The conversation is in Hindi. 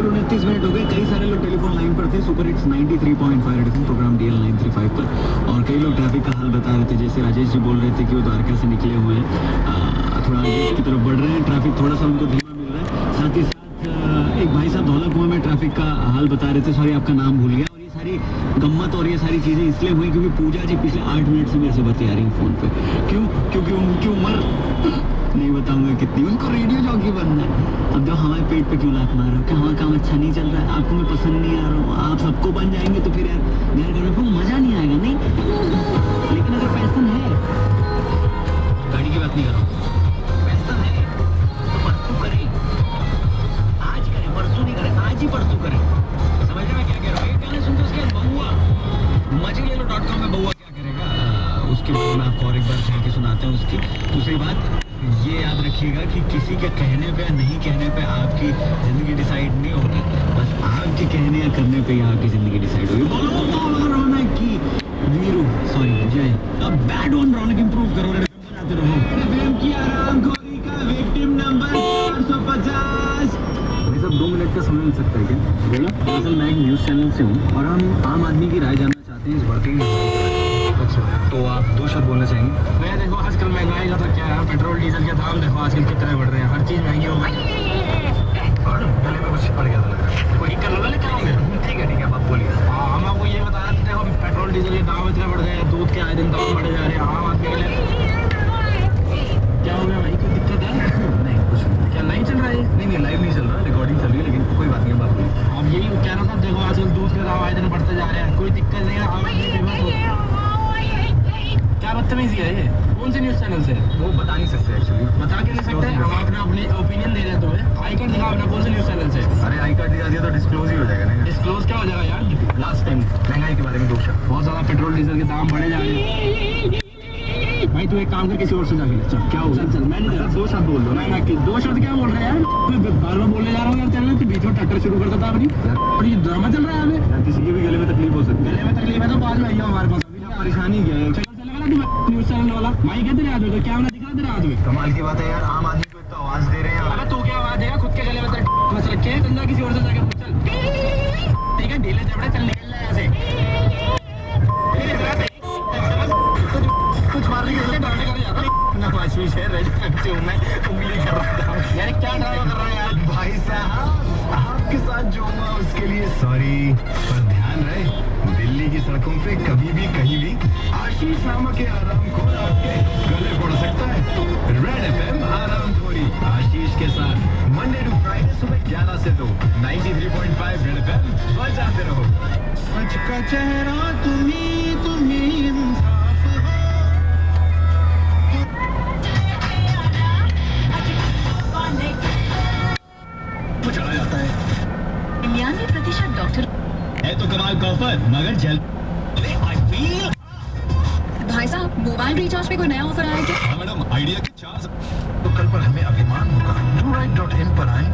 29 हो गए। कई सारे लोग टेलीफोन लाइन पर थे। Super hits 93.5 Red FM program DL 935 पर। और कई लोग ट्रैफिक का हाल बता रहे थे। जैसे राजेश जी बोल रहे थे कि वो द्वारका से निकले हुए हैं, थोड़ा आगे की तरफ बढ़ रहे हैं, ट्रैफिक थोड़ा सा उनको धीमा मिल रहा है। साथ ही साथ एक भाई साहब धौला कुआं में ट्रैफिक का हाल बता रहे थे। सॉरी, आपका नाम भूल गया। और ये सारी गम्मत और ये सारी चीज़ें इसलिए हुई क्योंकि पूजा जी पिछले 8 मिनट से मेरे से बतिया रही हैं फ़ोन पे। क्यों? क्योंकि उनकी उम्र नहीं बताऊंगा कितनी, उनको रेडियो जॉकी बनना है। अब जो हमारे पेट पे क्यों लात मार रहे हो? क्या हमारा काम अच्छा नहीं चल रहा है? आपको मैं पसंद नहीं आ रहा हूँ? आप सबको बन जाएंगे तो फिर यार मेरे घर में फिर मजा नहीं आएगा। नहीं, लेकिन अगर पैसन है, गाड़ी की बात नहीं कर रहा हूँ, पैसन है तो परसों करें, आज करें, परसों नहीं करें, आज ही परसों करें। समझ रहे मैं क्या कह रहा हूँ? एक गाने सुनते उसके बाद बहुआ मजे ले लो .com में बहुआ क्या करेगा, उसके बाद में आपको और एक बार कह के सुनाते हैं उसकी। दूसरी बात ये याद रखिएगा कि किसी के कहने पे या नहीं कहने पे आपकी जिंदगी डिसाइड नहीं होगी, बस आपके कहने या करने पे ही आपकी जिंदगी डिसाइड होगी। बोलो रौनक की वीरू, सॉरी जय, अब बैड वन रौनक इंप्रूव करो, बनाते रहो। एफएम की आरामखोरी का विक्टिम नंबर 450। भाई साहब 2 मिनट का समय मिल सकता है क्या? बोला, दरअसल मैं एक न्यूज़ चैनल से हूँ और हम आम आदमी की राय जानना चाहते हैं इस बढ़ती। अच्छा, तो आप 2 शब्द बोलना चाहेंगे? मैं देखो आजकल महंगाई का तो क्या है, पेट्रोल डीजल के दाम देखो आजकल कितने बढ़ रहे हैं, हर चीज़ महंगी हो गई। और गले में कुछ पड़ गया था लग रहा है। कोई कर लो, क्या होंगे? ठीक है आप बोलिए। हाँ, हम आपको ये बता रहे थे, देखो पेट्रोल डीजल के दाम इतने बढ़ गए हैं, दूध के आए दिन दाम बढ़े जा रहे हैं आम आदमी के लिए। क्या हो गया भाई, कोई दिक्कत है? नहीं, कुछ नहीं। क्या नहीं चल रहा है? नहीं, लाइव नहीं चल रहा, रिकॉर्डिंग चल रही है, लेकिन कोई बात नहीं, बात नहीं। अब यही कह रहा था, देखो आजकल दूध के दाम आए दिन बढ़ते जा रहे हैं, कोई दिक्कत नहीं है, आम आदमी फेमस हो। क्या बदतमीजी है ये? कौन से न्यूज़ चैनल से? वो बता नहीं सकते एक्चुअली। बता के नहीं सकते? हम अपना अपनी ओपिनियन दे रहे हैं तुम्हें। आई कार्ड दिखाओ अपना, कौन से न्यूज़ चैनल से? अरे आई कार्ड दिखा दिया तो डिस्क्लोज ही हो जाएगा ना। डिस्क्लोज क्या हो जाएगा यार? लास्ट टाइम महंगाई के बारे में 2 शब्द। बहुत ज़्यादा पेट्रोल डीजल के दाम बढ़े जा रहे हैं। भाई तू एक काम कर, किसी और से जाके ले चल। क्या हो? चल मैं नहीं, 2 शब्द बोल दो ना। मैं 2 शब्द क्या बोल रहे हैं यार? बार बार बोलने जा रहा हूँ यार, चैनल के बीच में टक्कर शुरू करता था अपनी। और ये ड्रामा चल रहा है हमें। यार किसी के भी गले में तकलीफ हो सकती है। गले में तकलीफ है तो बाद में आइए हमारे पास। परेशानी क्या है? न्यूज़ चैनल वाला माइक है तेरे हाथ में, तो क्या दिख रहा तेरे हाथ में? कमाल की बात है यार, आम आदमी को इतना आवाज दे रहे हैं। अबे तू क्या आवाज देगा? खुद के गले में फंस रखे हैं, चंदा किसी और से जाके पूछ। चल ठीक है, ढीले जबड़े, चल निकल रहा है ऐसे। कुछ मारने के लिए डरने का नहीं आता ना। आशीष है, रेड से हूं मैं, उंगली कर रहा था यार क्या ड्रामा कर रहा है यार? भाई साहब, आपके साथ जो हुआ उसके लिए सॉरी, पर ध्यान रहे दिल्ली की सड़कों पे कभी भी कहीं भी आशीष नामक के आरामखोर आपके गले पड़ सकता है। रेड एफएम आरामखोरी आशीष के साथ मंडे टू फ्राइडे सुबह 11 से 2 93.5 रेड एफएम बजाते रहो। सच का चेहरा तुम्ही इंसाफ हो। चला जाता है 99% डॉक्टर है तो कमाल का ऑफर, मगर जल्द। भाई साहब मोबाइल रिचार्ज पे कोई नया ऑफर आया क्या? मैडम आइडिया के 4 तो कल पर हमें अभिमान होगा। DoRite.in पर आए